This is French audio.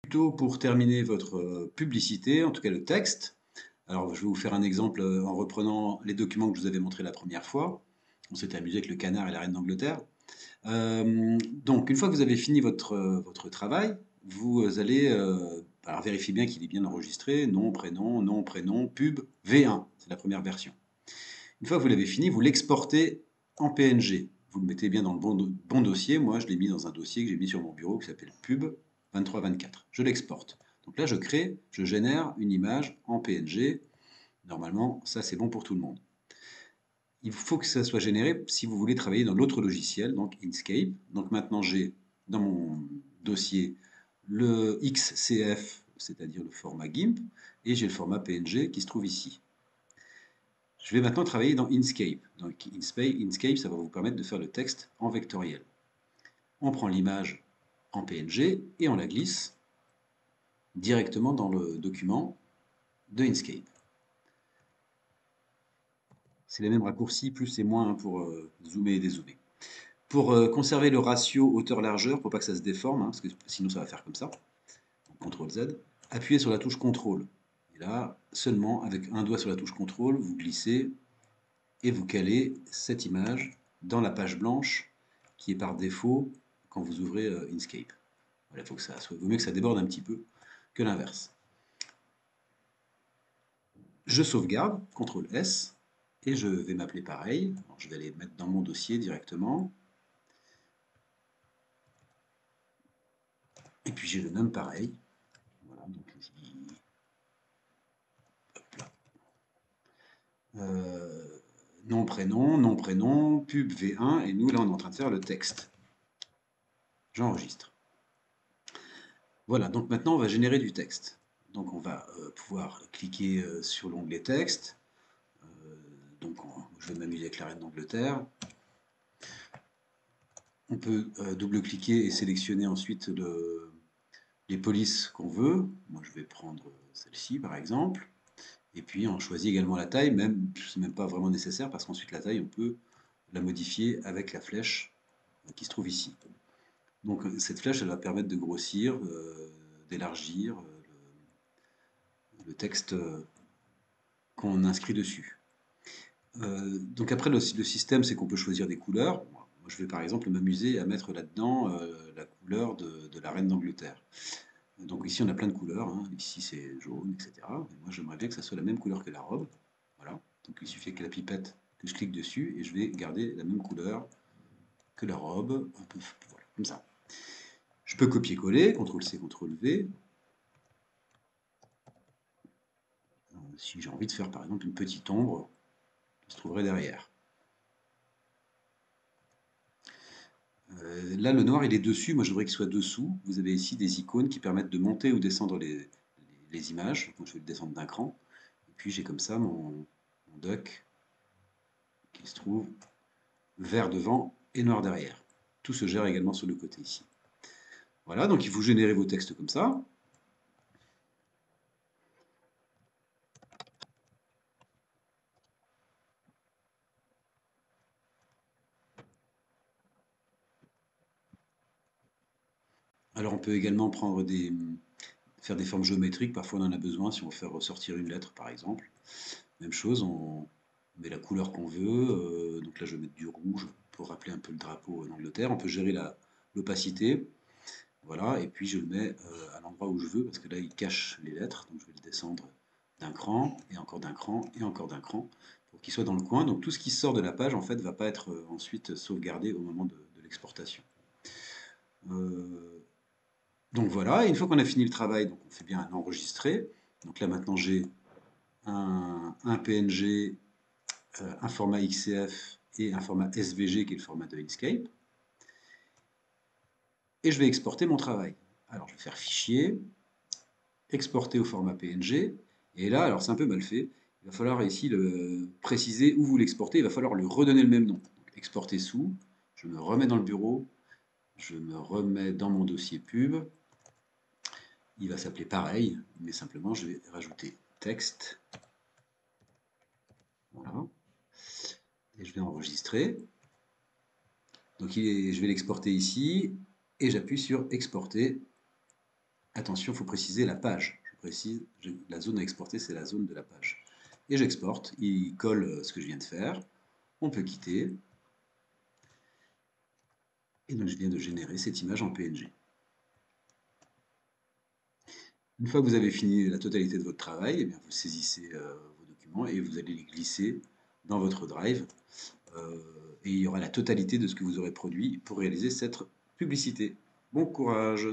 Plutôt pour terminer votre publicité, en tout cas le texte. Alors, je vais vous faire un exemple en reprenant les documents que je vous avais montrés la première fois. On s'était amusé avec le canard et la reine d'Angleterre. Donc, une fois que vous avez fini votre travail, vous allez alors vérifier bien qu'il est bien enregistré, nom, prénom, pub, V1, c'est la première version. Une fois que vous l'avez fini, vous l'exportez en PNG. Vous le mettez bien dans le bon dossier. Moi, je l'ai mis dans un dossier que j'ai mis sur mon bureau qui s'appelle pub 2324. Je l'exporte. Donc là, je génère une image en PNG. Normalement, ça, c'est bon pour tout le monde. Il faut que ça soit généré si vous voulez travailler dans l'autre logiciel, donc Inkscape. Donc maintenant, j'ai dans mon dossier le XCF, c'est-à-dire le format GIMP, et j'ai le format PNG qui se trouve ici. Je vais maintenant travailler dans Inkscape. Donc Inkscape, ça va vous permettre de faire le texte en vectoriel. On prend l'image en PNG et on la glisse directement dans le document de Inkscape. C'est les mêmes raccourcis, plus et moins pour zoomer et dézoomer. Pour conserver le ratio hauteur-largeur, pour pas que ça se déforme, parce que sinon ça va faire comme ça, CTRL Z, appuyez sur la touche CTRL. Et là, seulement avec un doigt sur la touche CTRL, vous glissez et vous calez cette image dans la page blanche qui est par défaut quand vous ouvrez Inkscape. Voilà, vaut mieux que ça déborde un petit peu que l'inverse. Je sauvegarde, CTRL S, et je vais m'appeler pareil. Alors, je vais aller mettre dans mon dossier directement. Et puis j'ai le nom pareil. Voilà, donc nom, prénom, pub V1, et nous là on est en train de faire le texte. J'enregistre. Voilà, donc maintenant on va générer du texte. Donc on va pouvoir cliquer sur l'onglet texte. Donc je vais m'amuser avec la reine d'Angleterre. On peut double-cliquer et sélectionner ensuite les polices qu'on veut. Moi je vais prendre celle-ci par exemple. Et puis on choisit également la taille, c'est même pas vraiment nécessaire parce qu'ensuite la taille on peut la modifier avec la flèche qui se trouve ici. Donc cette flèche elle va permettre de grossir, d'élargir le texte qu'on inscrit dessus. Donc après le système c'est qu'on peut choisir des couleurs. Moi je vais par exemple m'amuser à mettre là-dedans la couleur de la reine d'Angleterre. Donc ici on a plein de couleurs, hein. Ici c'est jaune, etc. Mais moi j'aimerais bien que ça soit la même couleur que la robe. Voilà. Donc il suffit que la pipette, que je clique dessus et je vais garder la même couleur que la robe, un peu, voilà, comme ça. Je peux copier-coller, CTRL-C, CTRL-V. Si j'ai envie de faire par exemple une petite ombre qui se trouverait derrière. Là, le noir, il est dessus. Moi, je voudrais qu'il soit dessous. Vous avez ici des icônes qui permettent de monter ou descendre les images. Moi, je vais le descendre d'un cran. Et puis, j'ai comme ça mon duck qui se trouve vert devant et noir derrière. Tout se gère également sur le côté ici. Voilà, donc il faut générer vos textes comme ça. Alors, on peut également faire des formes géométriques. Parfois, on en a besoin si on veut faire ressortir une lettre, par exemple. Même chose, on met la couleur qu'on veut. Donc là, je vais mettre du rouge pour rappeler un peu le drapeau d'Angleterre. On peut gérer l'opacité. Voilà, et puis je le mets à l'endroit où je veux, parce que là, il cache les lettres. Donc je vais le descendre d'un cran, et encore d'un cran, et encore d'un cran, pour qu'il soit dans le coin. Donc tout ce qui sort de la page, en fait, ne va pas être ensuite sauvegardé au moment de l'exportation. Donc voilà, et une fois qu'on a fini le travail, donc on fait bien un enregistré. Donc là, maintenant, j'ai un PNG, un format XCF et un format SVG qui est le format de Inkscape. Et je vais exporter mon travail. Alors je vais faire fichier, exporter au format PNG. Et là, alors c'est un peu mal fait. Il va falloir ici préciser où vous l'exportez. Il va falloir lui redonner le même nom. Donc, exporter sous. Je me remets dans le bureau. Je me remets dans mon dossier pub. Il va s'appeler pareil, mais simplement je vais rajouter texte. Voilà. Et je vais enregistrer. Donc je vais l'exporter ici. Et j'appuie sur exporter. Attention, il faut préciser la page. Je précise, la zone à exporter, c'est la zone de la page. Et j'exporte, il colle ce que je viens de faire. On peut quitter. Et donc, je viens de générer cette image en PNG. Une fois que vous avez fini la totalité de votre travail, eh bien, vous saisissez vos documents et vous allez les glisser dans votre Drive. euh, et il y aura la totalité de ce que vous aurez produit pour réaliser cette publicité. Bon courage!